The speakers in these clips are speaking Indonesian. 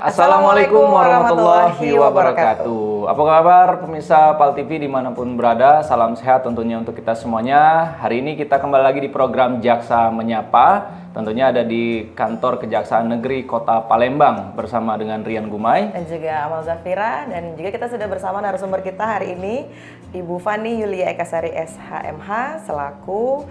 Assalamualaikum warahmatullahi wabarakatuh. Apa kabar pemirsa PAL TV dimanapun berada? Salam sehat tentunya untuk kita semuanya. Hari ini kita kembali lagi di program Jaksa Menyapa. Tentunya ada di kantor Kejaksaan Negeri Kota Palembang bersama dengan Rian Gumai dan juga Amal Zafira, dan juga kita sudah bersama narasumber kita hari ini Ibu Fani Yulia Ekasari SHMH selaku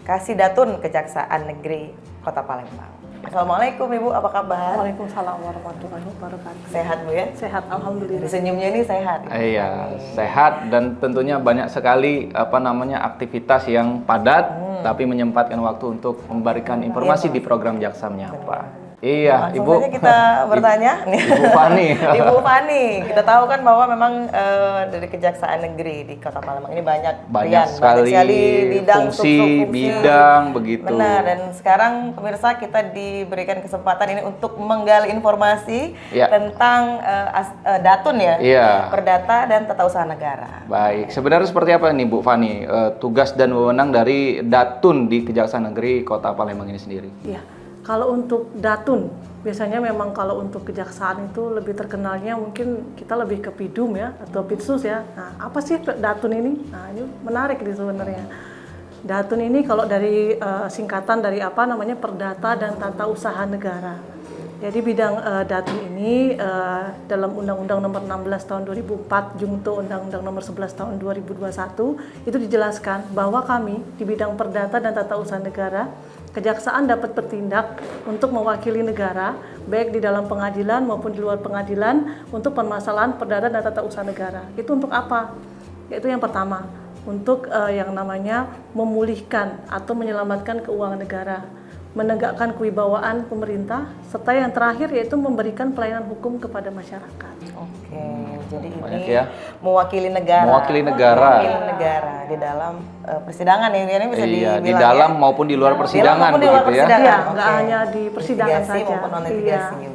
Kasih Datun Kejaksaan Negeri Kota Palembang. Assalamualaikum Ibu, apa kabar? Waalaikumsalam warahmatullahi wabarakatuh. Sehat Bu ya? Sehat, alhamdulillah. Senyumnya ini sehat. Iya, sehat dan tentunya banyak sekali aktivitas yang padat, tapi menyempatkan waktu untuk memberikan informasi di program Jaksa Menyapa. Iya, langsung Ibu. saja kita bertanya. Ibu Fani. Ibu Fani, kita tahu kan bahwa memang dari Kejaksaan Negeri di Kota Palembang ini banyak sekali bidang, fungsi, bidang begitu. Benar, dan sekarang pemirsa kita diberikan kesempatan ini untuk menggali informasi tentang Datun ya, Perdata dan Tata Usaha Negara. Baik, sebenarnya seperti apa nih Bu Fani tugas dan wewenang dari Datun di Kejaksaan Negeri Kota Palembang ini sendiri? Iya. Kalau untuk Datun, biasanya memang kalau untuk kejaksaan itu lebih terkenalnya mungkin kita lebih ke Pidum ya, atau Pitsus ya. Nah, apa sih Datun ini? Nah, ini menarik nih sebenarnya. Datun ini kalau dari singkatan dari Perdata dan Tata Usaha Negara. Jadi bidang Datun ini dalam Undang-Undang Nomor 16 Tahun 2004, Jungto Undang-Undang Nomor 11 Tahun 2021, itu dijelaskan bahwa kami di bidang Perdata dan Tata Usaha Negara, Kejaksaan dapat bertindak untuk mewakili negara, baik di dalam pengadilan maupun di luar pengadilan, untuk permasalahan perdata dan tata usaha negara. Itu untuk apa? Yaitu yang pertama, untuk yang namanya memulihkan atau menyelamatkan keuangan negara, menegakkan kewibawaan pemerintah, serta yang terakhir yaitu memberikan pelayanan hukum kepada masyarakat. Oke, jadi banyak ini mewakili negara. Mewakili negara di dalam persidangan ya, ini bisa dibilang di dalam maupun di luar persidangan begitu ya. Iya, nggak hanya di persidangan saja. Maupun non-litigasi.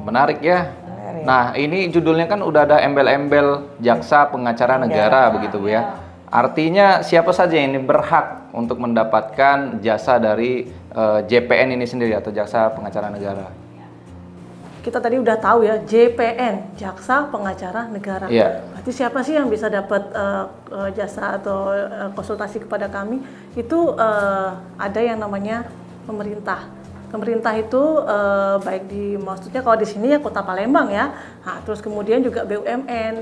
Menarik ya. Nah, ini judulnya kan udah ada embel-embel jaksa pengacara negara begitu Bu ya. Artinya siapa saja yang ini berhak untuk mendapatkan jasa dari JPN ini sendiri atau jaksa pengacara negara? Kita tadi udah tahu ya, JPN, Jaksa Pengacara Negara. Berarti siapa sih yang bisa dapat jasa atau konsultasi kepada kami? Itu ada yang namanya pemerintah. Pemerintah itu baik maksudnya kalau di sini ya Kota Palembang ya. Nah, terus kemudian juga BUMN,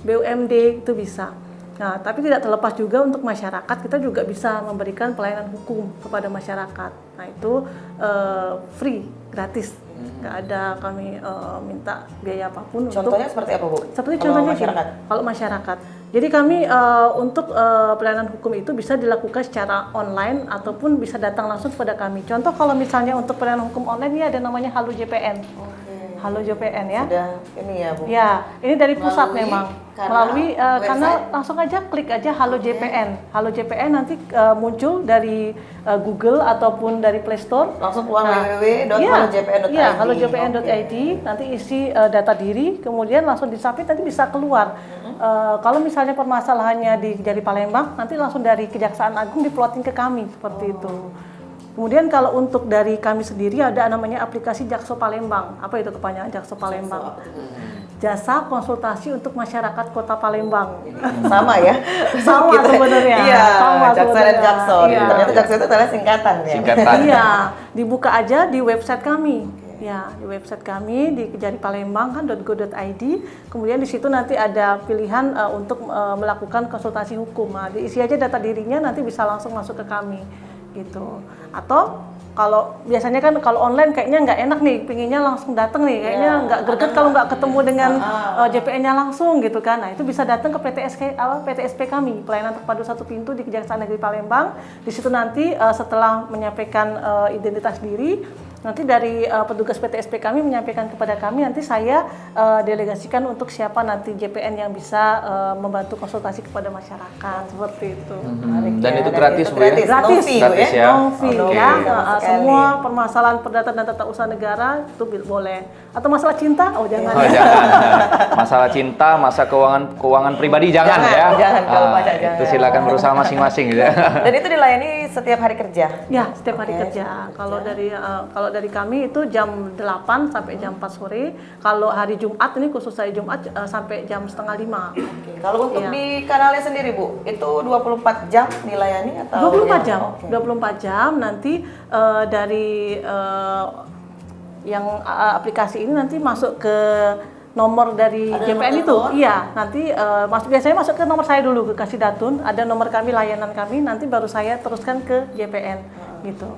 BUMD itu bisa. Nah, tapi tidak terlepas juga untuk masyarakat, kita juga bisa memberikan pelayanan hukum kepada masyarakat. Nah, itu free, gratis. Nggak ada kami minta biaya apapun. Contohnya seperti apa Bu? Seperti contohnya masyarakat. Kalau masyarakat. Jadi kami untuk pelayanan hukum itu bisa dilakukan secara online ataupun bisa datang langsung kepada kami. Contoh kalau misalnya untuk pelayanan hukum online ini ada namanya Halo JPN. Halo JPN ya. Sudah ini ya Bu. Ya, ini dari pusat memang. Melalui kanal langsung aja klik aja Halo JPN. Halo JPN nanti muncul dari Google ataupun dari Play Store. Langsung keluar www.halojpn.id. Iya, halojpn.id. Nanti isi data diri, kemudian langsung disubmit nanti bisa keluar. Kalau misalnya permasalahannya dari Palembang, nanti langsung dari Kejaksaan Agung diploting ke kami seperti itu. Kemudian kalau untuk dari kami sendiri ada namanya aplikasi Jakso Palembang. Apa itu kepanjangan Jakso Palembang? Jasa konsultasi untuk masyarakat Kota Palembang. Sama ya? Sama sebenarnya. Iya, Jaksa dan Jakso. Ternyata Jakso itu adalah singkatan ya? Singkatan. Iya, dibuka aja di website kami. Ya, di website kami di kejaripalembang.go.id. Kemudian di situ nanti ada pilihan untuk melakukan konsultasi hukum. Nah, diisi aja data dirinya, nanti bisa langsung masuk ke kami. Gitu. Atau kalau biasanya kan kalau online kayaknya nggak enak nih, pinginnya langsung datang nih, kayaknya nggak greget kalau nggak ketemu dengan JPN-nya langsung gitu kan. Nah, itu bisa datang ke PTSP kami, pelayanan terpadu satu pintu di Kejaksaan Negeri Palembang. Di situ nanti setelah menyampaikan identitas diri, nanti dari petugas PTSP kami menyampaikan kepada kami, nanti saya delegasikan untuk siapa nanti JPN yang bisa membantu konsultasi kepada masyarakat seperti itu. Dan itu gratis Bu ya? Gratis ya? No fee ya. Semua permasalahan perdata dan tata usaha negara itu boleh. Atau masalah cinta? Oh jangan. Oh, jangan. Masalah cinta, keuangan pribadi jangan ya. Jangan kalau pada jangan. Itu silakan berusaha masing-masing gitu ya. Dan itu dilayani setiap hari kerja? Ya, setiap hari Oke, kerja. setiap Kalau dari kami itu jam 8 sampai jam 4 sore. Kalau hari Jumat ini khusus hari Jumat sampai jam setengah 5. Oke. Kalau untuk Iya. di kanalnya sendiri Bu, itu 24 jam dilayani atau 24 ya? jam. Oke. 24 jam nanti dari yang aplikasi ini nanti masuk ke nomor dari Ada JPN nomor itu. telepon? Iya, nanti biasanya masuk ke nomor saya dulu ke Kasih Datun, ada nomor kami, layanan kami, nanti baru saya teruskan ke JPN gitu.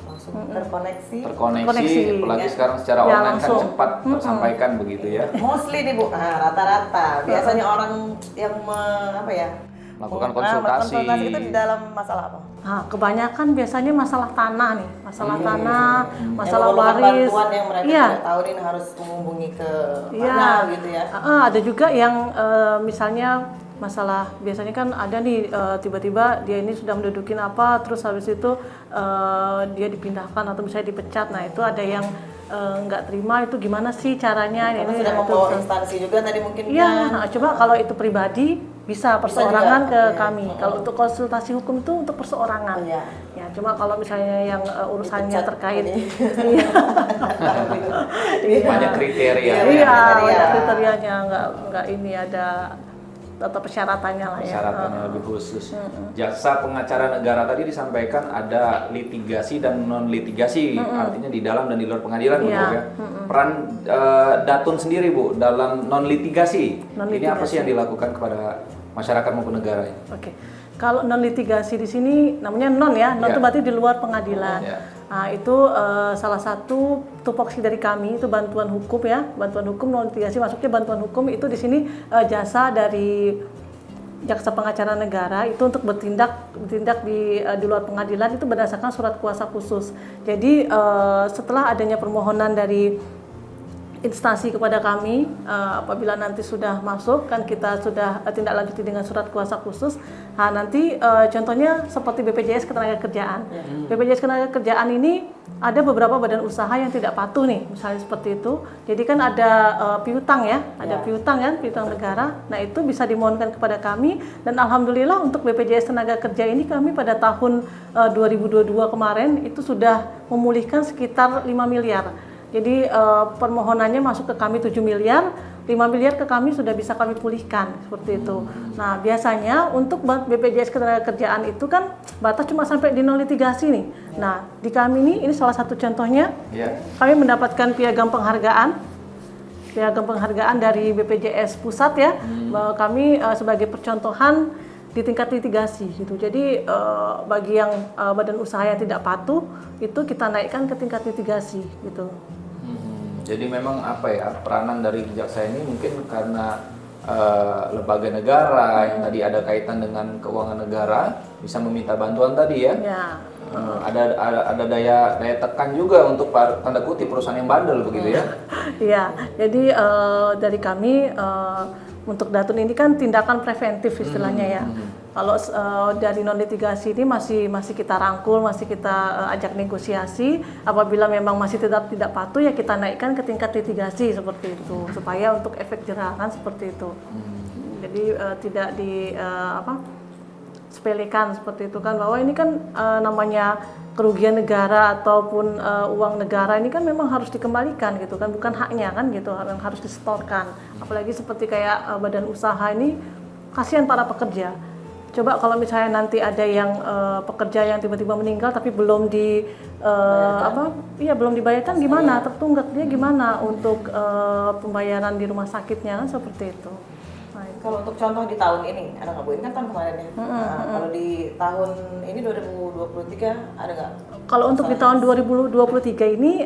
Langsung terkoneksi. Terkoneksi, apalagi ya. sekarang secara Ya, online langsung. kan cepat tersampaikan begitu ya. Mostly nih Bu, rata-rata biasanya orang yang Melakukan konsultasi konsultasi. itu di dalam masalah apa? Nah, kebanyakan biasanya masalah tanah nih, masalah tanah, masalah yang memerlukan waris. bantuan yang mereka Iya. tidak tahu ini harus menghubungi ke Iya. mana gitu ya. Ada juga yang misalnya masalah biasanya kan ada nih tiba-tiba dia ini sudah mendudukin apa, terus habis itu dia dipindahkan atau misalnya dipecat. Nah itu ada yang nggak terima, itu gimana sih caranya? Karena Ini sudah itu. membawa instansi juga tadi mungkin Iya, kan. nah, coba kalau itu pribadi bisa perseorangan juga, ke oke. kami. Kalau untuk konsultasi hukum itu untuk perseorangan. Oh, iya. Ya, cuma kalau misalnya yang urusannya Dipecat terkait, tadi. iya. Banyak kriteria. Iya, kriteria. banyak kriterianya, nggak ini ada atau persyaratannya lah ya. Persyaratannya lebih khusus. Jaksa pengacara negara tadi disampaikan ada litigasi dan non litigasi, artinya di dalam dan di luar pengadilan Bu Iya. ya. Peran Datun sendiri Bu dalam non litigasi. Ini apa sih yang dilakukan kepada masyarakat maupun negara? Oke. Kalau non litigasi di sini namanya non ya, non Ya. itu berarti di luar pengadilan. Ya. Nah, itu salah satu tupoksi dari kami itu bantuan hukum ya, bantuan hukum non litigasi masuknya bantuan hukum itu di sini jasa dari jaksa pengacara negara itu untuk bertindak di luar pengadilan itu berdasarkan surat kuasa khusus. Jadi setelah adanya permohonan dari instansi kepada kami, apabila nanti sudah masuk kan kita sudah tindak lanjuti dengan surat kuasa khusus. Nah, nanti contohnya seperti BPJS Ketenagakerjaan. BPJS Ketenagakerjaan ini ada beberapa badan usaha yang tidak patuh nih, misalnya seperti itu. Jadi kan ada piutang ya, ada piutang kan, piutang negara. Nah, itu bisa dimohonkan kepada kami dan alhamdulillah untuk BPJS Tenaga Kerja ini kami pada tahun 2022 kemarin itu sudah memulihkan sekitar 5 miliar. Jadi permohonannya masuk ke kami 7 miliar, 5 miliar ke kami sudah bisa kami pulihkan seperti itu. Nah, biasanya untuk BPJS Ketenagakerjaan itu kan batas cuma sampai di non litigasi nih. Nah, di kami ini salah satu contohnya. Ya. Kami mendapatkan piagam penghargaan dari BPJS Pusat ya. Bahwa kami sebagai percontohan di tingkat litigasi gitu. Jadi bagi yang badan usaha yang tidak patuh itu kita naikkan ke tingkat litigasi gitu. Jadi memang apa ya, peranan dari jaksa ini mungkin karena lembaga negara yang tadi ada kaitan dengan keuangan negara bisa meminta bantuan tadi ya. Ya. Ada daya tekan juga untuk tanda kutip perusahaan yang bandel begitu ya. Iya. Jadi dari kami untuk Datun ini kan tindakan preventif istilahnya ya. Kalau dari non litigasi ini masih kita rangkul, masih kita ajak negosiasi. Apabila memang masih tidak patuh ya kita naikkan ke tingkat litigasi seperti itu supaya untuk efek jerah kan seperti itu. Jadi tidak sepelekan seperti itu kan, bahwa ini kan namanya kerugian negara ataupun uang negara ini kan memang harus dikembalikan gitu kan, bukan haknya kan gitu, yang harus disetorkan. Apalagi seperti kayak badan usaha ini, kasihan para pekerja. Coba kalau misalnya nanti ada yang pekerja yang tiba-tiba meninggal tapi belum belum dibayarkan, gimana? Tertunggak dia gimana untuk pembayaran di rumah sakitnya kan seperti itu. Nah, Kalau untuk contoh di tahun ini, ada nggak Bu? Ini kan tahun kemarin ya. Nah, kalau di tahun ini 2023 ada nggak? kalau untuk di tahun 2023 ini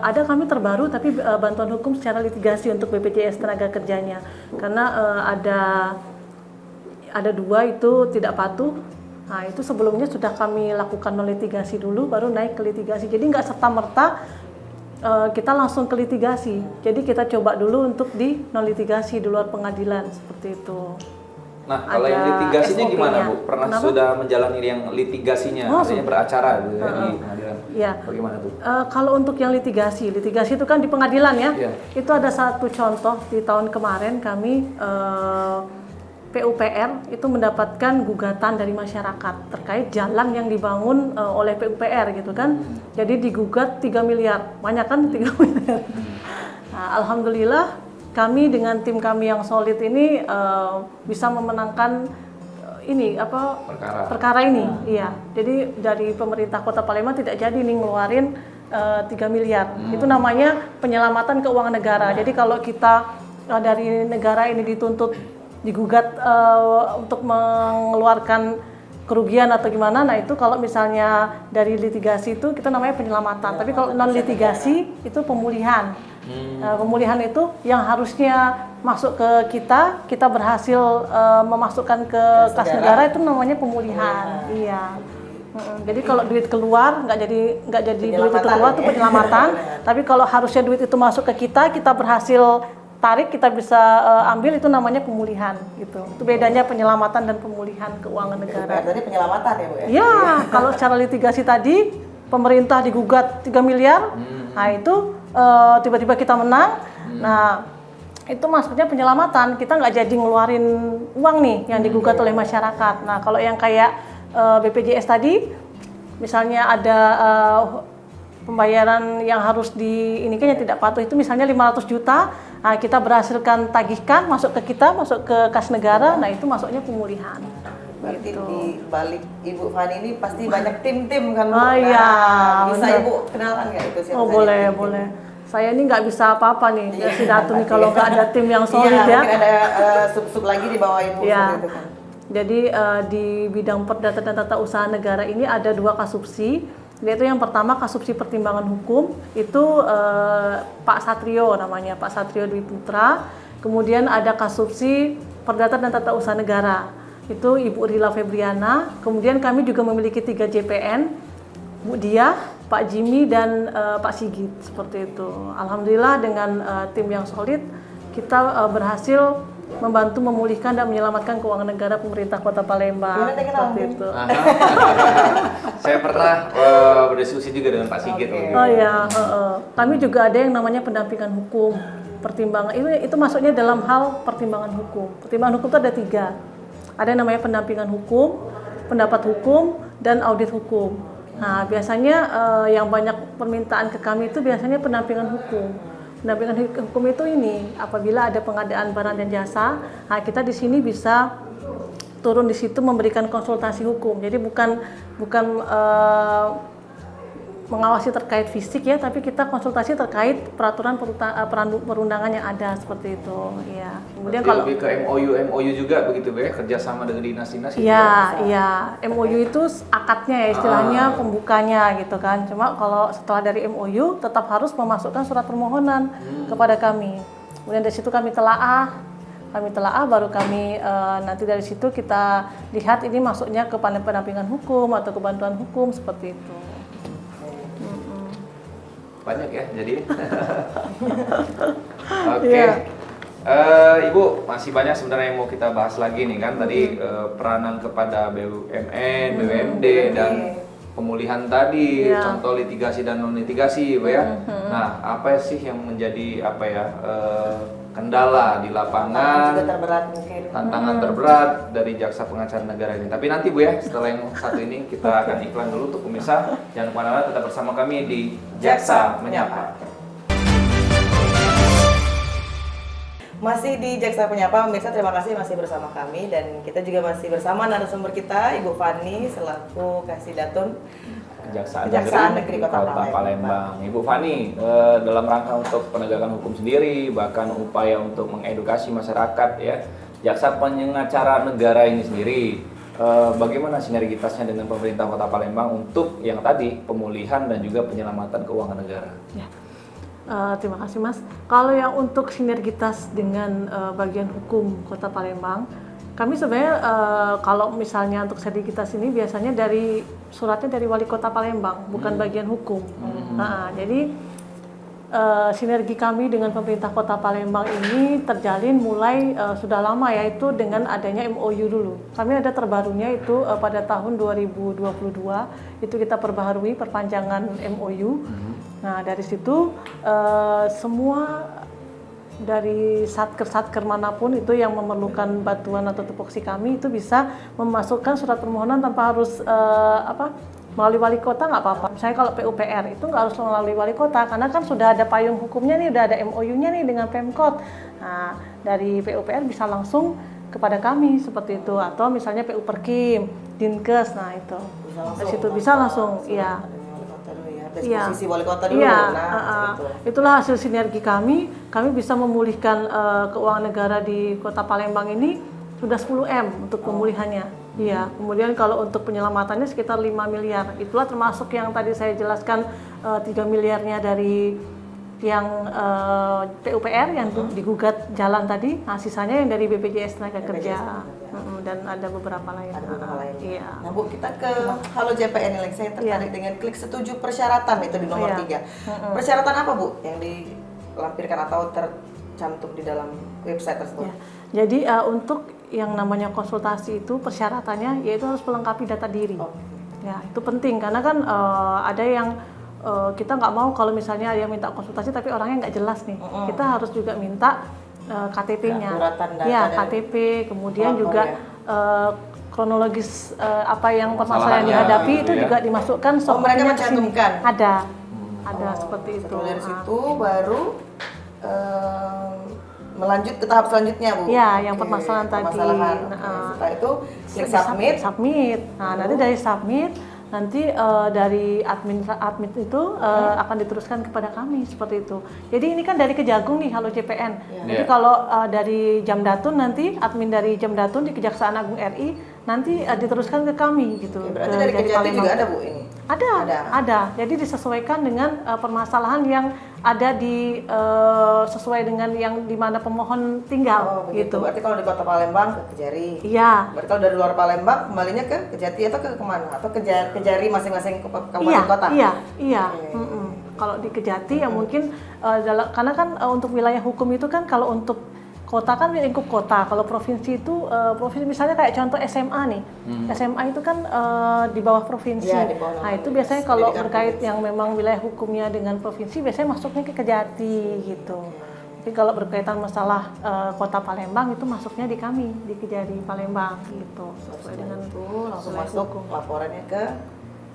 ada kami terbaru tapi bantuan hukum secara litigasi untuk BPJS Tenaga Kerjanya. Karena ada 2 itu tidak patuh. Nah, itu sebelumnya sudah kami lakukan non litigasi dulu baru naik ke litigasi. Jadi nggak serta-merta kita langsung ke litigasi. Jadi kita coba dulu untuk di non litigasi di luar pengadilan seperti itu. Nah, kalau Ada yang litigasinya gimana SOP-nya. Bu? Pernah Kenapa? sudah menjalani yang litigasinya, artinya beracara gitu ya, di pengadilan. Iya. Bagaimana tuh? Kalau untuk yang litigasi itu kan di pengadilan ya. Iya. Itu ada satu contoh di tahun kemarin kami PUPR itu mendapatkan gugatan dari masyarakat terkait jalan yang dibangun oleh PUPR gitu kan. Jadi digugat 3 miliar, banyak kan 3 miliar. Nah, alhamdulillah kami dengan tim kami yang solid ini bisa memenangkan perkara ini. Iya. Jadi dari pemerintah Kota Palembang tidak jadi nih ngeluarin 3 miliar. Itu namanya penyelamatan keuangan negara. Jadi kalau kita dari negara ini digugat untuk mengeluarkan kerugian atau gimana, nah itu kalau misalnya dari litigasi itu kita namanya penyelamatan. Tapi kalau non litigasi itu pemulihan. Pemulihan itu yang harusnya masuk ke kita berhasil memasukkan ke kas negara itu namanya pemulihan. Iya. Jadi kalau duit keluar nggak jadi duit itu keluar itu penyelamatan. Tapi kalau harusnya duit itu masuk ke kita berhasil tarik, kita bisa ambil, itu namanya pemulihan gitu. Itu bedanya penyelamatan dan pemulihan keuangan negara. Tadi penyelamatan ya Bu ya? Ya, kalau secara litigasi tadi pemerintah digugat 3 miliar, nah itu tiba-tiba kita menang, nah itu maksudnya penyelamatan, kita nggak jadi ngeluarin uang nih yang digugat oleh masyarakat. Nah kalau yang kayak BPJS tadi, misalnya ada pembayaran yang harus ini kan yang tidak patuh itu misalnya 500 juta, nah, kita berhasilkan tagihkan masuk ke kas negara, nah itu masuknya pemulihan. Berarti Gitu. di balik Ibu Fani ini pasti banyak tim-tim kan Bu? Oh iya, Bisa benar. Ibu kenalan nggak itu siapa Oh saja boleh, tim-tim? boleh. Saya ini nggak bisa apa-apa nih, si Datu nih kalau nggak ada tim yang solid Iya, ya. mungkin ada sub-sub lagi di bawah Ibu Ya. seperti itu kan. Jadi di bidang perdata dan tata usaha negara ini ada 2 kasubsi, yaitu yang pertama kasubsi pertimbangan hukum, itu Pak Satrio namanya, Pak Satrio Dwi Putra. Kemudian ada kasubsi perdata dan tata usaha negara, itu Ibu Rila Febriana. Kemudian kami juga memiliki 3 JPN, Bu Diah, Pak Jimmy, dan Pak Sigit, seperti itu. Alhamdulillah dengan tim yang solid, kita berhasil membantu memulihkan dan menyelamatkan keuangan negara pemerintah Kota Palembang. Gimana deh kenal, Seperti Bim? itu. Saya pernah berdiskusi juga dengan Pak Sigit. Oh ya, kami juga ada yang namanya pendampingan hukum, pertimbangan itu masuknya dalam hal pertimbangan hukum. Pertimbangan hukum itu ada 3. Ada yang namanya pendampingan hukum, pendapat hukum, dan audit hukum. Nah biasanya yang banyak permintaan ke kami itu biasanya pendampingan hukum. Pendampingan hukum itu ini apabila ada pengadaan barang dan jasa, nah kita di sini bisa turun di situ memberikan konsultasi hukum. Jadi bukan mengawasi terkait fisik ya, tapi kita konsultasi terkait peraturan perundangan yang ada seperti itu. Ya. Kemudian kalau lebih ke MOU juga begitu ya, kerjasama dengan dinas-dinas. Iya, MOU itu akadnya ya istilahnya, pembukanya gitu kan. Cuma kalau setelah dari MOU tetap harus memasukkan surat permohonan kepada kami. Kemudian dari situ kami telaah baru kami nanti dari situ kita lihat ini masuknya ke pendampingan hukum atau ke bantuan hukum seperti itu. Banyak ya jadi. Oke. Iya. Ibu, masih banyak sebenarnya yang mau kita bahas lagi nih kan. Tadi peranan kepada BUMN, BUMD, dan pemulihan tadi, Iya. contoh litigasi dan non litigasi, Ibu ya. Nah, apa sih yang menjadi kendala di lapangan? Juga terberat mungkin. Tantangan terberat dari jaksa pengacara negara ini. Tapi nanti Bu ya, setelah yang satu ini kita akan iklan dulu untuk pemirsa. Jangan kemana-mana, tetap bersama kami di Jaksa Menyapa. Masih di Jaksa Penyapa, pemirsa, terima kasih masih bersama kami, dan kita juga masih bersama narasumber kita Ibu Fani selaku Kasidatun Kejaksaan Negeri Kota Palembang. Ibu Fani, dalam rangka untuk penegakan hukum sendiri, bahkan upaya untuk mengedukasi masyarakat ya, jaksa pengacara negara ini sendiri, bagaimana sinergitasnya dengan pemerintah Kota Palembang untuk yang tadi pemulihan dan juga penyelamatan keuangan negara? Ya. Terima kasih Mas. Kalau yang untuk sinergitas dengan bagian hukum Kota Palembang, kami sebenarnya kalau misalnya untuk sinergitas ini biasanya dari suratnya dari Wali Kota Palembang, bukan bagian hukum. Nah, jadi sinergi kami dengan pemerintah Kota Palembang ini terjalin mulai sudah lama, yaitu dengan adanya MOU dulu. Kami ada terbarunya itu pada tahun 2022 itu kita perbaharui perpanjangan MOU. Nah dari situ semua dari satker manapun itu yang memerlukan bantuan atau tupoksi kami itu bisa memasukkan surat permohonan tanpa harus melalui wali kota, nggak apa-apa. Misalnya kalau PUPR itu nggak harus melalui wali kota karena kan sudah ada payung hukumnya nih, udah ada MOU-nya nih dengan Pemkot. Nah, dari PUPR bisa langsung kepada kami seperti itu, atau misalnya PU Perkim, Dinkes, nah itu di situ bisa langsung, iya. Posisi wali kota dulu. Iya, Nah, itulah hasil sinergi kami. Kami bisa memulihkan keuangan negara di Kota Palembang ini sudah 10M untuk pemulihannya. Iya, kemudian kalau untuk penyelamatannya sekitar 5 miliar. Itulah termasuk yang tadi saya jelaskan 3 miliarnya dari yang PUPR yang digugat jalan tadi. Nah, sisanya yang dari BPJS Tenaga Kerja. Dan ada beberapa lain. Iya. Nah Bu, kita ke Halo JPN ini, saya tertarik dengan klik setuju persyaratan itu di nomor 3. Persyaratan apa Bu yang dilampirkan atau tercantum di dalam website tersebut? Ya. Jadi untuk yang namanya konsultasi itu persyaratannya yaitu harus melengkapi data diri. Ya, itu penting karena kan ada yang kita nggak mau kalau misalnya ada yang minta konsultasi tapi orangnya nggak jelas nih. Kita harus juga minta KTP-nya, ya KTP, kemudian juga kronologis apa yang permasalahan yang dihadapi itu juga dimasukkan. Mereka mencantumkan. Ada seperti itu. Setelah dari situ baru melanjut ke tahap selanjutnya Bu. Ya, yang permasalahan tadi. Setelah itu klik submit. Nah, nanti dari submit nanti dari admin itu akan diteruskan kepada kami seperti itu. Jadi ini kan dari Kejagung nih Halo JPN. Jadi kalau dari Jamdatun nanti admin dari Jamdatun di Kejaksaan Agung RI nanti diteruskan ke kami gitu. Berarti dari Kejati juga ada Bu ini? Ada. Jadi disesuaikan dengan permasalahan yang ada di sesuai dengan yang di mana pemohon tinggal gitu. Berarti kalau di Kota Palembang ke Kejari. Iya. Berarti kalau dari luar Palembang kembalinya ke Kejati atau ke kemana? Atau Kejari masing-masing kabupaten kota? Iya. Kalau di Kejati ya mungkin karena kan untuk wilayah hukum itu kan kalau untuk kota kan lingkup kota, kalau provinsi itu provinsi misalnya kayak contoh SMA nih, SMA itu kan di bawah provinsi. Ya, di bawah nah itu biasanya kalau berkait yang memang wilayah hukumnya dengan provinsi biasanya masuknya ke Kejati gitu. Jadi kalau berkaitan masalah kota Palembang itu masuknya di kami di Kejari Palembang gitu. Sesuai dengan itu langsung masuk laporannya ke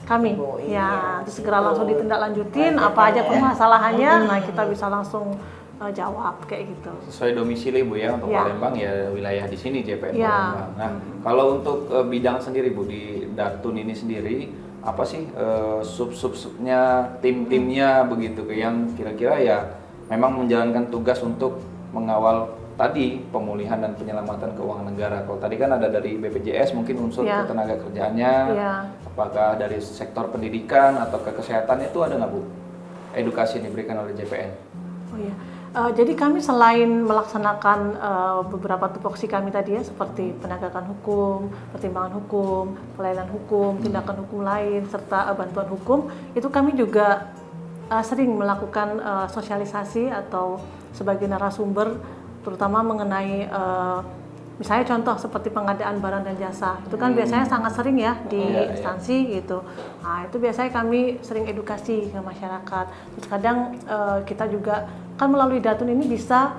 kami. Ya, segera langsung ditindaklanjutin apa aja permasalahannya. Nah kita bisa langsung jawab kayak gitu. Sesuai domisili Bu ya untuk Palembang ya wilayah di sini JPN Palembang. Nah kalau untuk bidang sendiri Bu di Datun ini sendiri apa sih sub-subnya tim-timnya begitu yang kira-kira ya memang menjalankan tugas untuk mengawal tadi pemulihan dan penyelamatan keuangan negara. Kalau tadi kan ada dari BPJS mungkin unsur ketenaga kerjaannya, apakah dari sektor pendidikan atau kesehatan itu ada nggak Bu? Edukasi yang diberikan oleh JPN? Oh iya. Jadi kami selain melaksanakan beberapa tupoksi kami tadi ya seperti penegakan hukum, pertimbangan hukum, pelayanan hukum, tindakan hukum lain serta bantuan hukum, itu kami juga sering melakukan sosialisasi atau sebagai narasumber terutama mengenai misalnya contoh seperti pengadaan barang dan jasa itu kan biasanya sangat sering ya di instansi gitu. Nah itu biasanya kami sering edukasi ke masyarakat. Terus kadang kita juga kan melalui Datun ini bisa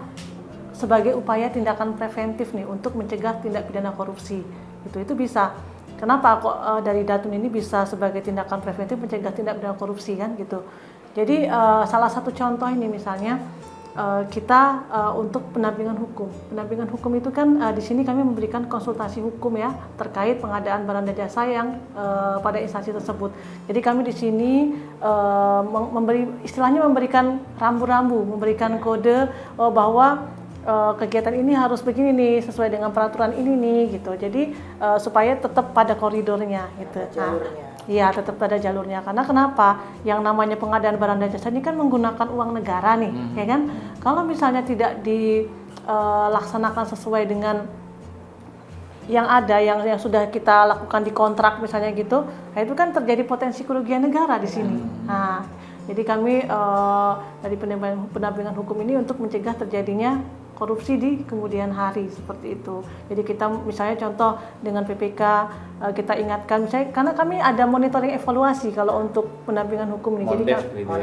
sebagai upaya tindakan preventif nih untuk mencegah tindak pidana korupsi. Itu bisa. Kenapa kok dari Datun ini bisa sebagai tindakan preventif mencegah tindak pidana korupsi kan gitu. Jadi salah satu contoh ini misalnya kita untuk pendampingan hukum. Pendampingan hukum itu kan di sini kami memberikan konsultasi hukum ya terkait pengadaan barang dan jasa yang pada instansi tersebut. Jadi kami di sini memberikan rambu-rambu, memberikan kode bahwa kegiatan ini harus begini nih sesuai dengan peraturan ini nih gitu. Jadi supaya tetap pada koridornya gitu. Iya, tetap ada jalurnya. Karena kenapa? Yang namanya pengadaan barang dan jasa ini kan menggunakan uang negara nih, ya kan? Kalau misalnya tidak dilaksanakan sesuai dengan yang ada, yang sudah kita lakukan di kontrak misalnya gitu, nah itu kan terjadi potensi kerugian negara di sini. Nah, jadi kami dari pendampingan hukum ini untuk mencegah terjadinya korupsi di kemudian hari seperti itu. Jadi kita misalnya contoh dengan PPK kita ingatkan misalnya karena kami ada monitoring evaluasi kalau untuk pendampingan hukum nih. Jadi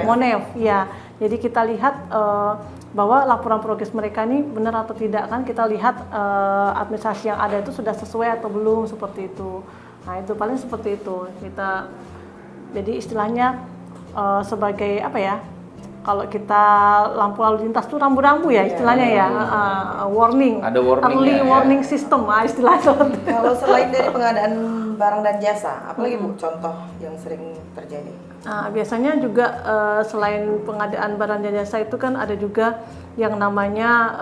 Monef ya. Jadi kita lihat bahwa laporan progres mereka ini benar atau tidak kan, kita lihat administrasi yang ada itu sudah sesuai atau belum, seperti itu. Nah itu paling seperti itu kita, jadi istilahnya sebagai apa ya, kalau kita lampu lalu lintas tuh rambu-rambu ya istilahnya ya, warning, Ada warning-nya early ya. warning system istilahnya. Kalau selain dari pengadaan barang dan jasa, apalagi Bu contoh yang sering terjadi? Nah, biasanya juga selain pengadaan barang dan jasa itu kan ada juga yang namanya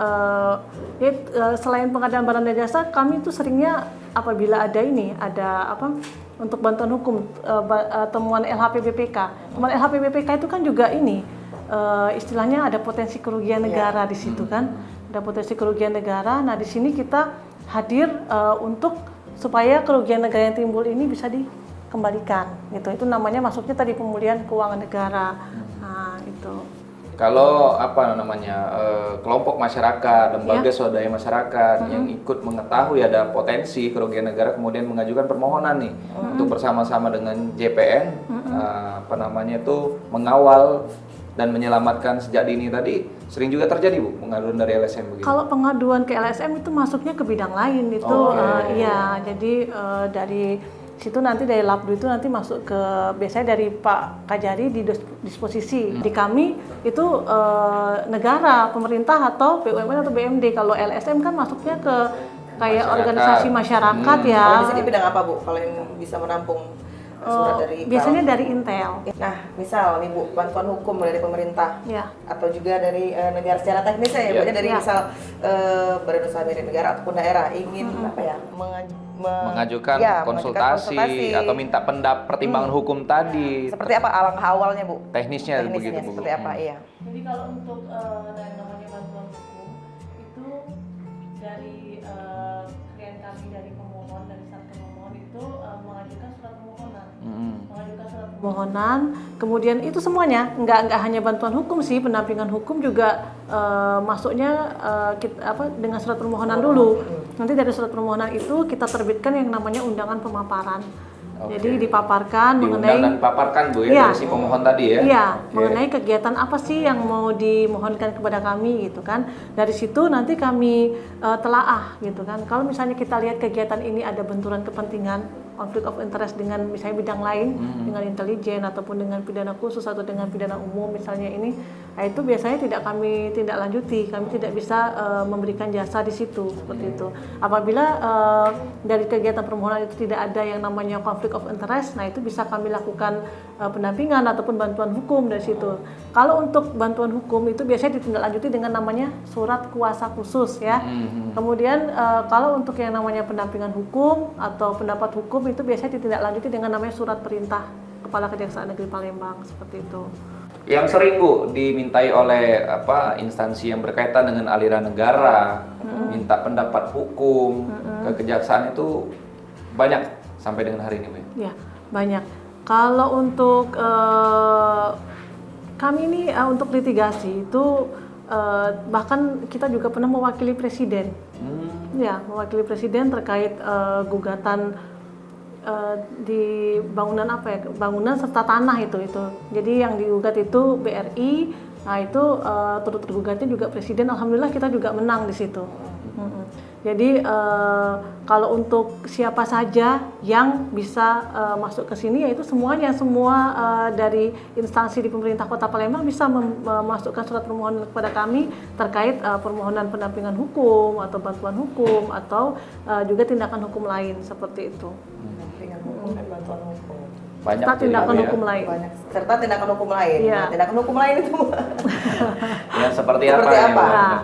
selain pengadaan barang dan jasa, kami itu seringnya apabila ada untuk bantuan hukum, temuan LHP-BPK. Temuan LHP-BPK itu kan juga istilahnya ada potensi kerugian negara di situ kan, ada potensi kerugian negara. Nah di sini kita hadir untuk supaya kerugian negara yang timbul ini bisa dikembalikan, gitu. Itu namanya masuknya tadi pemulihan keuangan negara. Nah itu. Kalau kelompok masyarakat, lembaga swadaya masyarakat yang ikut mengetahui ada potensi kerugian negara, kemudian mengajukan permohonan nih untuk bersama-sama dengan JPN, mengawal dan menyelamatkan sejak dini tadi, sering juga terjadi Bu, pengaduan dari LSM begitu. Kalau pengaduan ke LSM itu masuknya ke bidang lain itu, iya. Jadi dari situ nanti dari Labdu itu nanti masuk ke biasanya dari Pak Kajari di disposisi. Di kami itu negara, pemerintah atau BUMN atau BMD. Kalau LSM kan masuknya ke kayak Masyarakat. Organisasi masyarakat ya. Kalau di sini bidang apa Bu? Kalau yang bisa menampung surat dari biasanya dari Intel. Nah, misal nih Bu, bantuan hukum dari pemerintah Ya. atau juga dari negara secara teknisnya ya, dari misal badan usaha milik negara ataupun daerah ingin mengajukan ya, konsultasi atau minta pertimbangan hukum tadi. Seperti apa alangkah awalnya Bu? Teknisnya begitu Bu. Seperti apa? Iya. Jadi kalau untuk dari namanya bantuan hukum itu dari klien kami dari pemohon, dari saat pemohon itu mengajukan surat permohonan. Mengajukan surat permohonan, kemudian itu semuanya nggak hanya bantuan hukum sih, pendampingan hukum juga masuknya dengan surat permohonan dulu. Nanti dari surat permohonan itu kita terbitkan yang namanya undangan pemaparan. Jadi dipaparkan mengenai dan paparkan Bu ya, dari si pemohon tadi ya. Iya, mengenai kegiatan apa sih yang mau dimohonkan kepada kami gitu kan. Dari situ nanti kami telaah gitu kan. Kalau misalnya kita lihat kegiatan ini ada benturan kepentingan, konflik of interest dengan misalnya bidang lain, dengan intelijen ataupun dengan pidana khusus atau dengan pidana umum misalnya ini, nah itu biasanya tidak kami tindak lanjuti, kami tidak bisa memberikan jasa di situ seperti itu. Apabila dari kegiatan permohonan itu tidak ada yang namanya konflik of interest, nah itu bisa kami lakukan pendampingan ataupun bantuan hukum dari situ. Kalau untuk bantuan hukum itu biasanya ditindaklanjuti dengan namanya surat kuasa khusus ya. Kemudian kalau untuk yang namanya pendampingan hukum atau pendapat hukum itu biasanya ditindaklanjuti dengan namanya surat perintah Kepala Kejaksaan Negeri Palembang seperti itu. Yang sering Bu dimintai oleh instansi yang berkaitan dengan aliran negara, minta pendapat hukum ke kejaksaan itu banyak sampai dengan hari ini Bu. Ya, banyak. Kalau untuk kami ini untuk litigasi itu bahkan kita juga pernah mewakili presiden. Ya, mewakili presiden terkait gugatan di bangunan bangunan serta tanah itu. Jadi yang digugat itu BRI. Nah itu turut tergugatnya juga presiden. Alhamdulillah kita juga menang di situ. Jadi kalau untuk siapa saja yang bisa masuk ke sini, yaitu semuanya, semua dari instansi di pemerintah Kota Palembang bisa memasukkan surat permohonan kepada kami terkait permohonan pendampingan hukum atau bantuan hukum atau juga tindakan hukum lain seperti itu. Pendampingan hukum dan bantuan hukum. Banyak serta tindakan hukum lain. Banyak. Serta tindakan hukum lain. Iya. Nah, tindakan hukum lain itu Yang seperti Seperti apa? apa? Nah,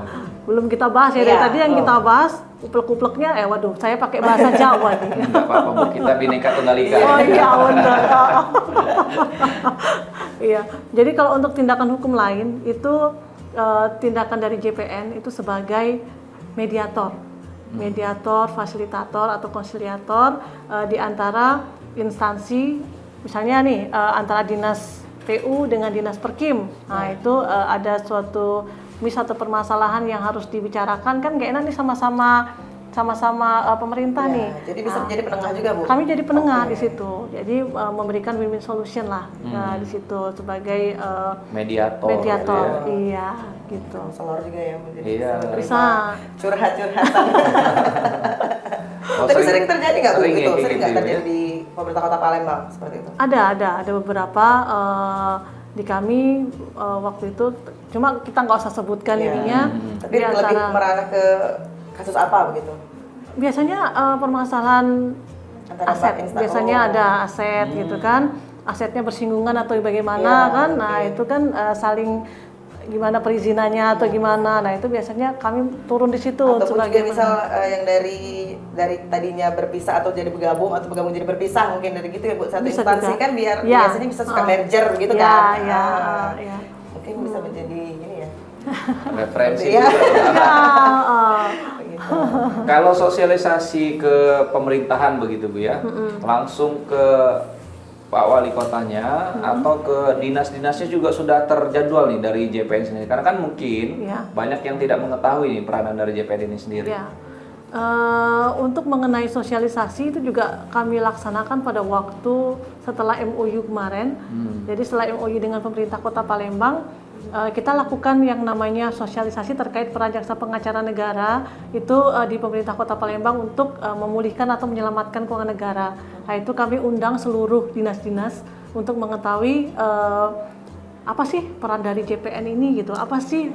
belum kita bahas ya, dari Iya. tadi yang kita bahas kuplek-kupleknya, waduh, saya pakai bahasa Jawa nih. Enggak apa-apa Bu, kita Bhinneka Tunggal Ika. Oh iya benar. Iya. Jadi kalau untuk tindakan hukum lain itu tindakan dari JPN itu sebagai mediator, fasilitator atau konsiliator di antara instansi, misalnya nih antara dinas PU dengan dinas Perkim. Nah itu ada suatu atau permasalahan yang harus dibicarakan, kan gak enak nih sama-sama sama-sama pemerintah nih. Jadi bisa menjadi penengah juga, Bu. Kami jadi penengah di situ. Jadi memberikan win-win solution lah di situ sebagai Mediator. mediator. gitu ya. Iya, gitu. Konselor juga ya menjadi Iya. Bisa. curhat-curhatan. Oh, Tapi sering terjadi nggak Bu? sering ya, Itu kayak sering nggak gitu ya, terjadi di pemerintah Kota Palembang seperti itu? Ada beberapa di kami waktu itu. Cuma kita nggak usah sebutkan Iya. ininya. Tapi Di lebih antara- merana ke kasus apa begitu? biasanya permasalahan Antara aset, insta- biasanya oh. ada aset gitu kan, asetnya bersinggungan atau bagaimana Iya, kan, nah oke. itu kan saling gimana perizinannya atau gimana, nah itu biasanya kami turun di situ Ataupun juga sebagai misal yang dari tadinya berpisah atau jadi bergabung atau bergabung jadi berpisah mungkin dari gitu ya Bu. Satu Bisa instansi juga. kan biar Ya. biasanya bisa suka merger gitu Ya, kan. ya, Ah. ya. Mungkin bisa menjadi ini ya. Referensi Iya. juga. Begitu. Kalau sosialisasi ke pemerintahan begitu Bu ya, langsung ke Pak Wali Kotanya atau ke dinas-dinasnya juga sudah terjadwal nih dari JPN sendiri. Karena kan mungkin Ya. banyak yang tidak mengetahui nih peranan dari JPN ini sendiri. Ya. Untuk mengenai sosialisasi itu juga kami laksanakan pada waktu setelah MOU kemarin. Jadi setelah MOU dengan pemerintah Kota Palembang, kita lakukan yang namanya sosialisasi terkait peran jaksa pengacara negara itu di pemerintah Kota Palembang untuk memulihkan atau menyelamatkan keuangan negara. Nah, itu kami undang seluruh dinas-dinas untuk mengetahui apa sih peran dari JPN ini gitu, apa sih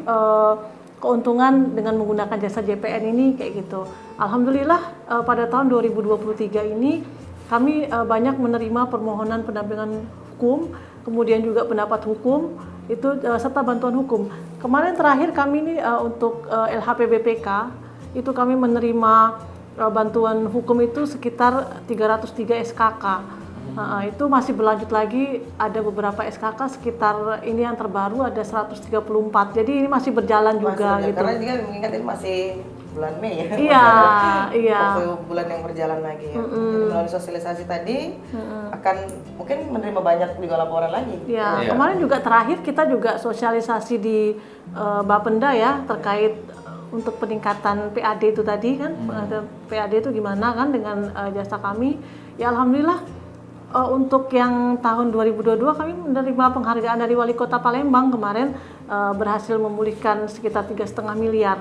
keuntungan dengan menggunakan jasa JPN ini kayak gitu. Alhamdulillah pada tahun 2023 ini kami banyak menerima permohonan pendampingan hukum, kemudian juga pendapat hukum itu serta bantuan hukum. Kemarin terakhir kami ini untuk LHPBPK itu kami menerima bantuan hukum itu sekitar 303 SKK. Itu masih berlanjut lagi, ada beberapa SKK sekitar ini yang terbaru ada 134. Jadi ini masih berjalan juga Masih gitu. Karena ini kan mengingat ini masih bulan Mei ya. Iya, iya. Waktu bulan yang berjalan lagi ya. Jadi melalui sosialisasi tadi akan mungkin menerima banyak juga laporan lagi. Ya, Iya. kemarin juga terakhir kita juga sosialisasi di Bapenda ya terkait untuk peningkatan PAD itu tadi kan, PAD itu gimana kan dengan jasa kami. Ya alhamdulillah untuk yang tahun 2022 kami menerima penghargaan dari Wali Kota Palembang kemarin berhasil memulihkan sekitar 3,5 miliar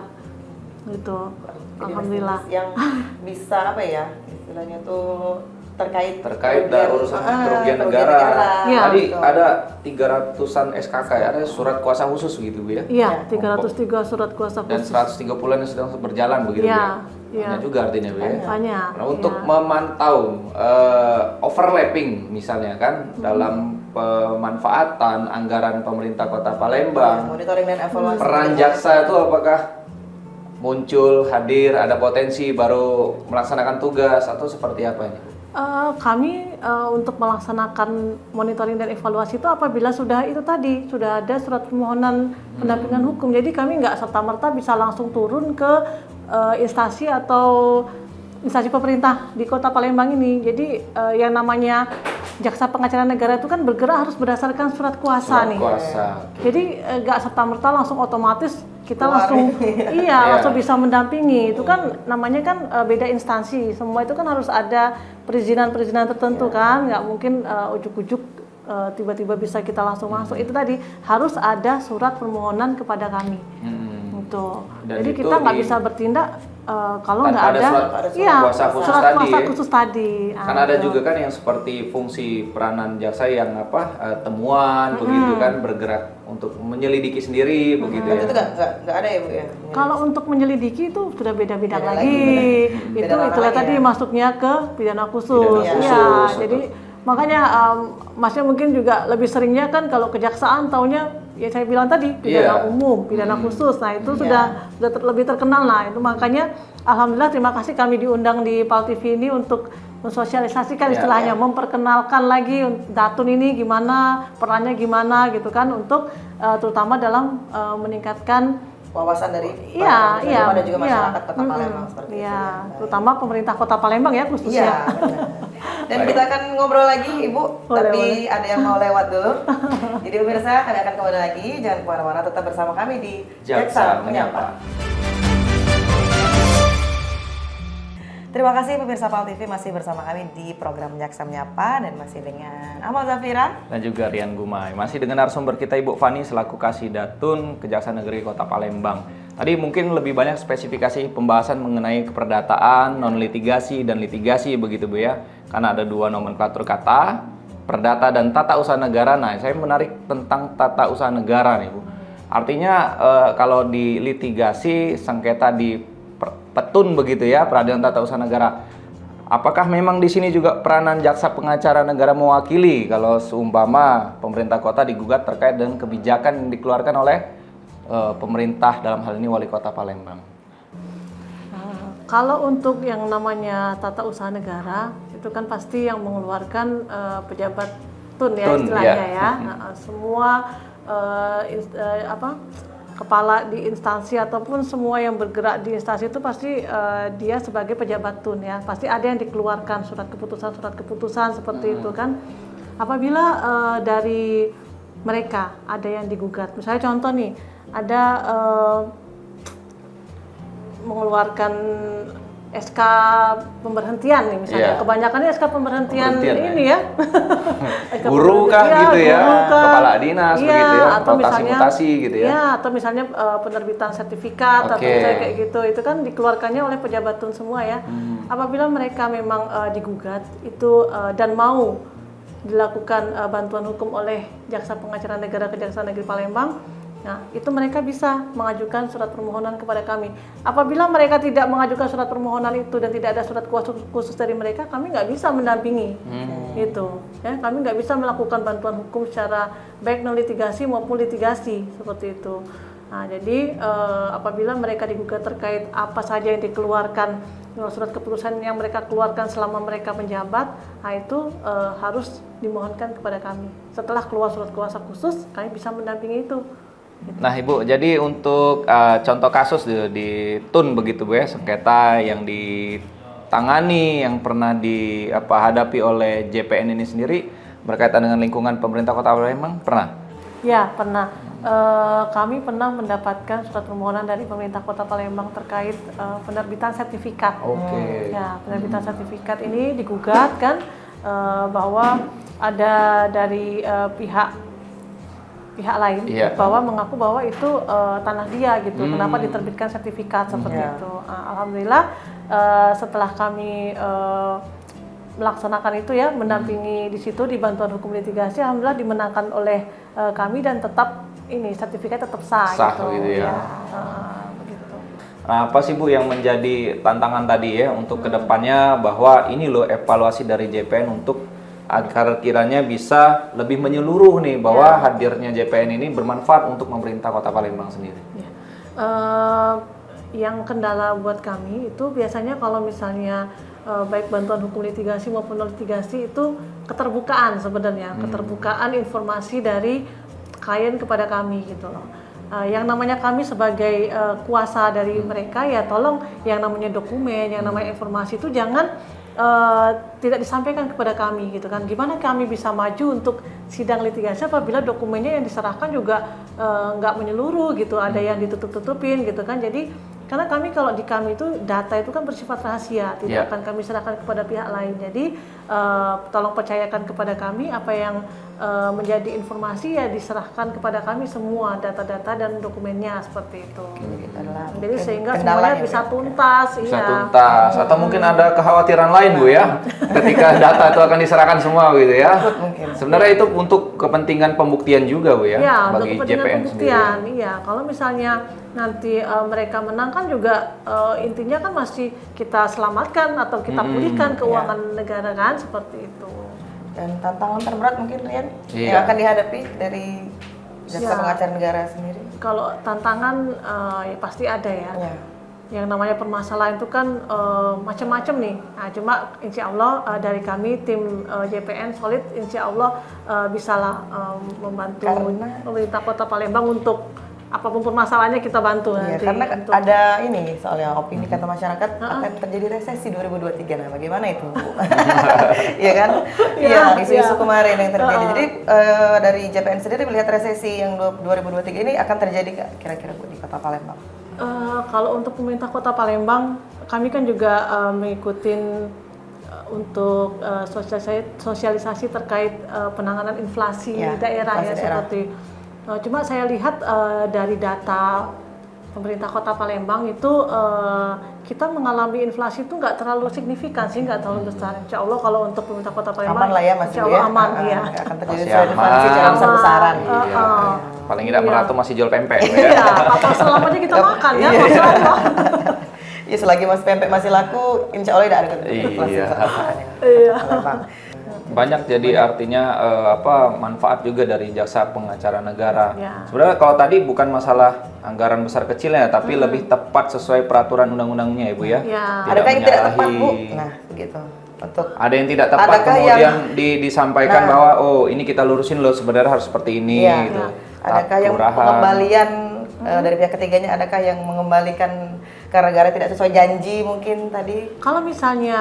gitu. Jadi Alhamdulillah. yang bisa apa ya istilahnya tuh terkait urusan kerugian negara. Iya. Tadi Betul. ada 300-an SKK ya, ada surat kuasa khusus begitu Bu ya. Iya, 303 surat kuasa Dan khusus. 130-an yang sedang berjalan begitu Iya, ya. iya. Banyak juga artinya Bu ya. Banyak. Nah, untuk ya. memantau overlapping misalnya kan dalam pemanfaatan anggaran pemerintah Kota Palembang, monitoring dan evaluasi. peran jaksa itu apakah muncul, hadir, ada potensi baru melaksanakan tugas atau seperti apa ini? Kami untuk melaksanakan monitoring dan evaluasi itu apabila sudah itu tadi sudah ada surat permohonan pendampingan hukum, jadi kami nggak serta merta bisa langsung turun ke instansi atau instansi pemerintah di Kota Palembang ini. Jadi yang namanya jaksa pengacara negara itu kan bergerak harus berdasarkan surat kuasa nih. Kuasa. Jadi nggak serta merta langsung otomatis kita Keluar. langsung Iya. langsung bisa mendampingi. Itu kan namanya kan beda instansi. Semua itu kan harus ada perizinan-perizinan tertentu kan. Nggak mungkin ujuk-ujuk tiba-tiba bisa kita langsung masuk. Itu tadi harus ada surat permohonan kepada kami. Gitu. Dan Jadi itu kita nggak di- bisa bertindak kalau Tanpa nggak ada ada, surat iya, kuasa khusus surat tadi kuasa ya. khusus tadi. Kan ada juga kan yang seperti fungsi peranan jaksa yang temuan begitu kan, bergerak untuk menyelidiki sendiri begitu Berarti ya. itu nggak ada ya Bu ya? Kalau untuk menyelidiki itu sudah beda-beda Beda lagi. lagi, Itu beda itulah lagi tadi ya. masuknya ke pidana khusus. Pidana Iya, khusus, jadi makanya Masnya mungkin juga lebih seringnya kan kalau kejaksaan taunya ya saya bilang tadi pidana Iya. umum, pidana khusus. Nah, itu sudah lebih terkenal lah. Itu makanya alhamdulillah terima kasih kami diundang di PAL TV ini untuk mensosialisasikan Ya, istilahnya, memperkenalkan lagi Datun ini gimana, perannya gimana gitu kan untuk terutama dalam meningkatkan Wawasan dari iya, para iya, penerima dan juga iya. masyarakat Kota Palembang seperti itu. Iya, ya. terutama pemerintah Kota Palembang ya khususnya. Iya, benar. Dan kita akan ngobrol lagi Ibu, Boleh, tapi boleh. ada yang mau lewat dulu. Jadi pemirsa, kami akan kembali lagi. Jangan kemana-mana, tetap bersama kami di Jaksa Menyapa. Terima kasih pemirsa PAL TV masih bersama kami di program Jaksa Menyapa dan masih dengan Amal Zafira dan juga Rian Gumai. Masih dengan narasumber kita Ibu Fani selaku Kasidatun Kejaksaan Negeri Kota Palembang. Tadi mungkin lebih banyak spesifikasi pembahasan mengenai keperdataan, non litigasi dan litigasi begitu Bu ya. Karena ada dua nomenklatur kata, perdata dan tata usaha negara. Nah, saya menarik tentang tata usaha negara nih Bu. Artinya kalau di litigasi sengketa di petun begitu ya, peradilan tata usaha negara. Apakah memang di sini juga peranan jaksa pengacara negara mewakili kalau seumpama pemerintah kota digugat terkait dengan kebijakan yang dikeluarkan oleh pemerintah dalam hal ini Wali Kota Palembang? Kalau untuk yang namanya tata usaha negara itu kan pasti yang mengeluarkan pejabat tun ya istilahnya ya. Semua kepala di instansi ataupun semua yang bergerak di instansi itu pasti dia sebagai pejabat tun ya, pasti ada yang dikeluarkan surat keputusan seperti itu kan. Apabila dari mereka ada yang digugat, misalnya contoh nih ada mengeluarkan SK pemberhentian nih misalnya, kebanyakan SK pemberhentian ini ya, guru kah gitu ya, kepala dinas begitu ya, atau misalnya mutasi gitu ya, atau misalnya penerbitan sertifikat atau misalnya kayak gitu, itu kan dikeluarkannya oleh pejabat tun semua ya. Apabila mereka memang digugat itu dan mau dilakukan bantuan hukum oleh Jaksa Pengacara Negara Kejaksaan Negeri Palembang, nah, itu mereka bisa mengajukan surat permohonan kepada kami. Apabila mereka tidak mengajukan surat permohonan itu dan tidak ada surat kuasa khusus dari mereka, kami nggak bisa mendampingi. Itu, ya, kami nggak bisa melakukan bantuan hukum secara baik non litigasi maupun litigasi seperti itu. Nah, jadi apabila mereka digugat terkait apa saja yang dikeluarkan surat keputusan yang mereka keluarkan selama mereka menjabat, nah itu harus dimohonkan kepada kami. Setelah keluar surat kuasa khusus, kami bisa mendampingi itu. Nah Ibu, jadi untuk contoh kasus di TUN begitu Bu ya, sengketa yang ditangani, yang pernah dihadapi oleh JPN ini sendiri berkaitan dengan lingkungan pemerintah Kota Palembang, pernah? Ya, pernah. Kami pernah mendapatkan surat permohonan dari pemerintah Kota Palembang terkait penerbitan sertifikat. Ya, penerbitan sertifikat ini digugat kan bahwa ada dari pihak lain bahwa mengaku bahwa itu tanah dia gitu. Kenapa diterbitkan sertifikat seperti itu? Alhamdulillah setelah kami melaksanakan itu ya, mendampingi di situ di bantuan hukum litigasi, alhamdulillah dimenangkan oleh kami dan tetap ini sertifikat tetap sah gitu ya. Begitu. Nah, apa sih Bu yang menjadi tantangan tadi ya untuk kedepannya, bahwa ini loh evaluasi dari JPN untuk agar kiranya bisa lebih menyeluruh nih, bahwa hadirnya JPN ini bermanfaat untuk pemerintah Kota Palembang sendiri. Yang kendala buat kami itu biasanya kalau misalnya baik bantuan hukum litigasi maupun non litigasi itu keterbukaan sebenarnya, keterbukaan informasi dari klien kepada kami gitu loh. Yang namanya kami sebagai kuasa dari mereka ya, tolong yang namanya dokumen, yang namanya informasi itu jangan tidak disampaikan kepada kami gitu kan. Gimana kami bisa maju untuk sidang litigasi apabila dokumennya yang diserahkan juga nggak menyeluruh gitu, ada yang ditutup-tutupin gitu kan. Jadi karena kami kalau di kami itu data itu kan bersifat rahasia, tidak akan kami serahkan kepada pihak lain. Jadi tolong percayakan kepada kami apa yang menjadi informasi ya, diserahkan kepada kami semua data-data dan dokumennya seperti itu. Jadi sehingga semuanya bisa tuntas. Tuntas. Atau mungkin ada kekhawatiran lain Bu ya, ketika data itu akan diserahkan semua gitu ya. Sebenarnya itu untuk kepentingan pembuktian juga Bu ya, bagi JPN sendiri. Iya, kalau misalnya nanti mereka menang kan juga intinya kan masih kita selamatkan atau kita pulihkan keuangan negara kan, seperti itu. Dan tantangan terberat mungkin Rian yang akan dihadapi dari Jaksa Pengacara Negara sendiri? Kalau tantangan ya pasti ada ya. Yang namanya permasalahan itu kan macam-macam nih. Nah, cuma insya Allah dari kami tim JPN solid, insya Allah bisalah membantu pemerintah Kota Palembang untuk apapun permasalahannya kita bantu nanti. Karena ada ini soalnya opini kata masyarakat akan terjadi resesi 2023. Nah, bagaimana itu, Bu? Iya kan? Iya, isu-isu kemarin yang terjadi. Jadi dari JPN sendiri melihat resesi yang 2023 ini akan terjadi kira-kira Bu di Kota Palembang? Kalau untuk pemerintah Kota Palembang, kami kan juga mengikuti untuk sosialisasi terkait penanganan inflasi Ya, di daerah ya inflasi daerah. seperti. Cuma saya lihat dari data pemerintah Kota Palembang itu kita mengalami inflasi itu nggak terlalu signifikan sih, nggak terlalu besar. Insya Allah kalau untuk pemerintah Kota Palembang Aman lah ya Mas Insya Ibu Allah ya. aman ya. Nggak akan terjadi Masih sesuatu inflasi aman. jangan besar-besaran. Iya. Paling tidak Iya. meratu masih jual pempek. Iya, apa selamanya kita makan ya, Iya. Masya Allah. Ya selagi Mas pempek masih laku, insya Allah tidak ada inflasi Iya. besar-besaran. Iya. Banyak jadi artinya manfaat juga dari jasa pengacara negara. Ya. Sebenarnya kalau tadi bukan masalah anggaran besar kecilnya, tapi lebih tepat sesuai peraturan undang-undangnya, Ibu ya. Ya. Adakah yang tidak tepat Bu? menyalahi. Nah begitu. Untuk Ada yang tidak tepat Adakah kemudian yang- disampaikan Nah. bahwa oh ini kita lurusin loh sebenarnya harus seperti ini Iya. gitu. Adakah yang Kelurahan. pengembalian dari pihak ketiganya, adakah yang mengembalikan ke negara tidak sesuai janji mungkin tadi? Kalau misalnya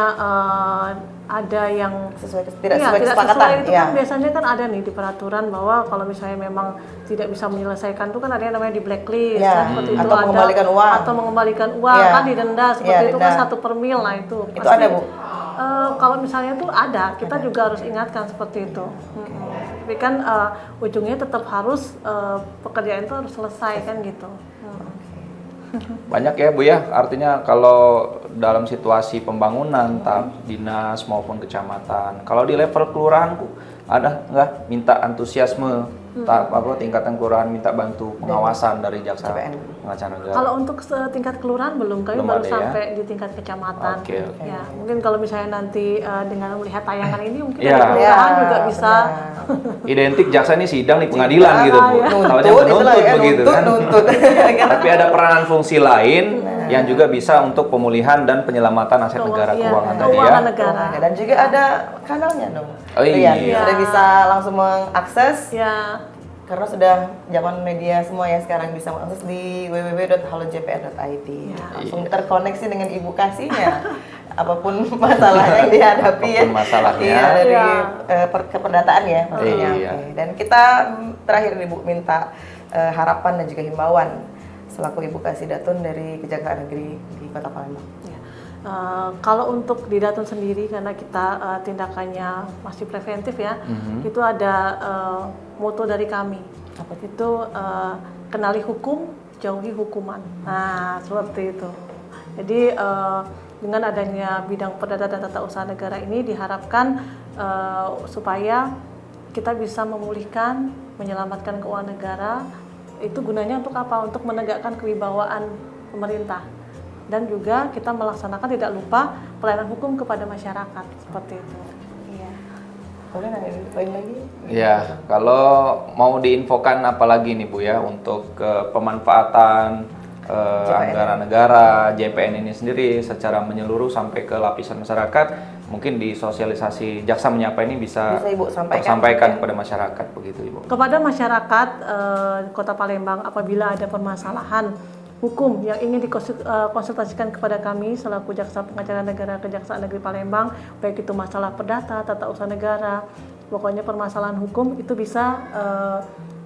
ada yang Tidak iya, sesuai tidak kesepakatan? sesuai itu Iya. kan biasanya kan ada nih di peraturan bahwa kalau misalnya memang tidak bisa menyelesaikan itu kan ada yang namanya di blacklist Iya. kan, seperti itu Atau ada mengembalikan uang. atau mengembalikan uang Iya. kan didenda seperti Iya, itu kan denda. 1 per mil. Nah itu Itu ada, Bu? Kalau misalnya itu ada, kita juga harus ingatkan seperti itu. Tapi kan ujungnya tetap harus pekerjaan itu harus selesai kan gitu. Banyak ya Bu ya, artinya kalau dalam situasi pembangunan, tahap dinas maupun kecamatan, kalau di level kelurahan Bu, ada nggak minta antusiasme, tingkatan kelurahan minta bantu pengawasan dari jaksa CPN. pengacara negara? Kalau untuk tingkat kelurahan belum, kami Belum baru ada ya? sampai di tingkat kecamatan. Oke, oke. Ya, mungkin kalau misalnya nanti dengan melihat tayangan ini mungkin Iya. dari kelurahan Ya, juga bisa. Identik jaksa ini sidang di pengadilan gitu Bu, ya. taunya Nuntut, itulah menuntut ya, begitu kan. nuntut. Tapi ada peranan fungsi lain yang juga bisa untuk pemulihan dan penyelamatan aset negara Iya, keuangan tadi ya. keuangan negara. Dan juga ada kanalnya dong. Oh, iya. Sudah bisa langsung mengakses Ya, karena sudah zaman media semua ya, sekarang bisa mengakses di www.halojpr.id. Langsung terkoneksi dengan ibu kasihnya. Apapun masalah yang dihadapi ya. Apapun masalahnya. Iya, dari Iya. keperdataan ya pastinya. Iya. Oke. Dan kita terakhir nih Bu minta harapan dan juga himbauan selaku Ibu Kasih Datun dari Kejaksaan Negeri di Kota Palembang. ya. Kalau untuk di Datun sendiri karena kita tindakannya masih preventif ya, itu ada moto dari kami. Apa itu? Kenali hukum, jauhi hukuman. Nah, seperti itu. Jadi dengan adanya bidang perdata dan tata usaha negara ini diharapkan supaya kita bisa memulihkan, menyelamatkan keuangan negara. Itu gunanya untuk apa? Untuk menegakkan kewibawaan pemerintah. Dan juga kita melaksanakan tidak lupa pelayanan hukum kepada masyarakat. Seperti itu. Iya. Boleh nanya poin lagi? Ya, kalau mau diinfokan apalagi nih Bu ya untuk pemanfaatan anggaran negara, JPN ini sendiri secara menyeluruh sampai ke lapisan masyarakat, mungkin di sosialisasi Jaksa Menyapa ini bisa Ibu sampaikan. tersampaikan kepada masyarakat begitu Ibu. Kepada masyarakat Kota Palembang, apabila ada permasalahan hukum yang ingin dikonsultasikan kepada kami selaku Jaksa Pengacara Negara Kejaksaan Negeri Palembang, baik itu masalah perdata, tata usaha negara, pokoknya permasalahan hukum itu bisa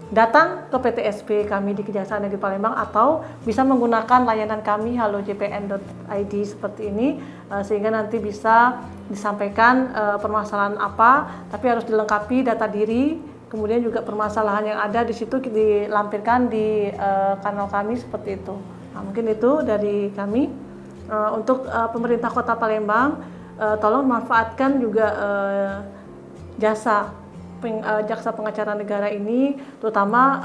datang ke PTSP kami di Kejaksaan Negeri Palembang atau bisa menggunakan layanan kami halojpn.id seperti ini sehingga nanti bisa disampaikan permasalahan apa, tapi harus dilengkapi data diri, kemudian juga permasalahan yang ada di situ dilampirkan di kanal kami seperti itu. Nah, mungkin itu dari kami. Untuk pemerintah Kota Palembang, tolong manfaatkan juga jasa Jaksa Pengacara Negara ini, terutama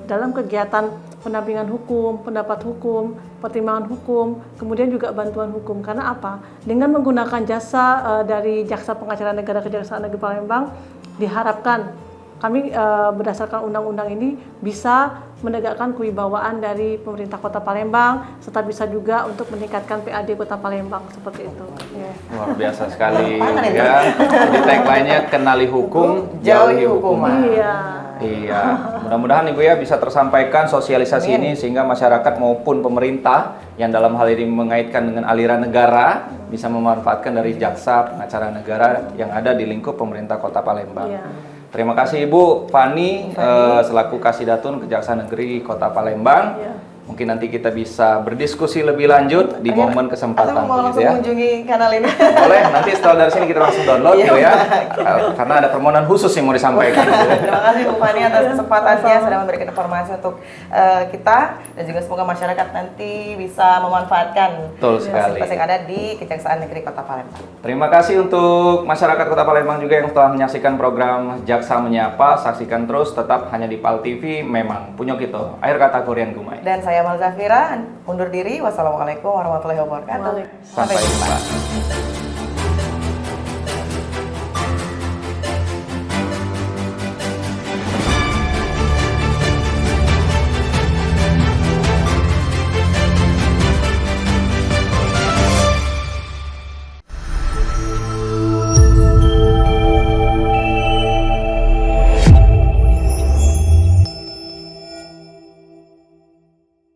dalam kegiatan pendampingan hukum, pendapat hukum, pertimbangan hukum, kemudian juga bantuan hukum. Karena apa? Dengan menggunakan jasa dari Jaksa Pengacara Negara Kejaksaan Negeri Palembang, diharapkan kami berdasarkan undang-undang ini bisa menegakkan kewibawaan dari pemerintah Kota Palembang, serta bisa juga untuk meningkatkan PAD Kota Palembang seperti itu. Yeah. Luar biasa sekali ya. Di tagline-nya kenali hukum, jauhi hukuman. Iya. Iya, mudah-mudahan Ibu ya bisa tersampaikan sosialisasi ini sehingga masyarakat maupun pemerintah yang dalam hal ini mengaitkan dengan aliran negara bisa memanfaatkan dari jaksa pengacara negara yang ada di lingkup pemerintah Kota Palembang. Iya. Terima kasih Ibu Fani selaku Kasih Datun Kejaksaan Negeri Kota Palembang. Iya. Mungkin nanti kita bisa berdiskusi lebih lanjut di momen kesempatan Atau mau langsung ya. mengunjungi kanal ini? Boleh, nanti setelah dari sini kita langsung download Iya, gitu ya. Karena ada permohonan khusus yang mau disampaikan. Terima kasih Bu Fani atas kesempatannya sudah memberikan informasi untuk kita dan juga semoga masyarakat nanti bisa memanfaatkan Betul sekali. fasilitas yang ada di Kejaksaan Negeri Kota Palembang. Terima kasih untuk masyarakat Kota Palembang juga yang telah menyaksikan program Jaksa Menyapa. Saksikan terus tetap hanya di PAL TV, memang punya kita. Akhir kata Korean Gumai. Dan saya Mal Zafira, undur diri. Wassalamualaikum warahmatullahi wabarakatuh. Sampai jumpa.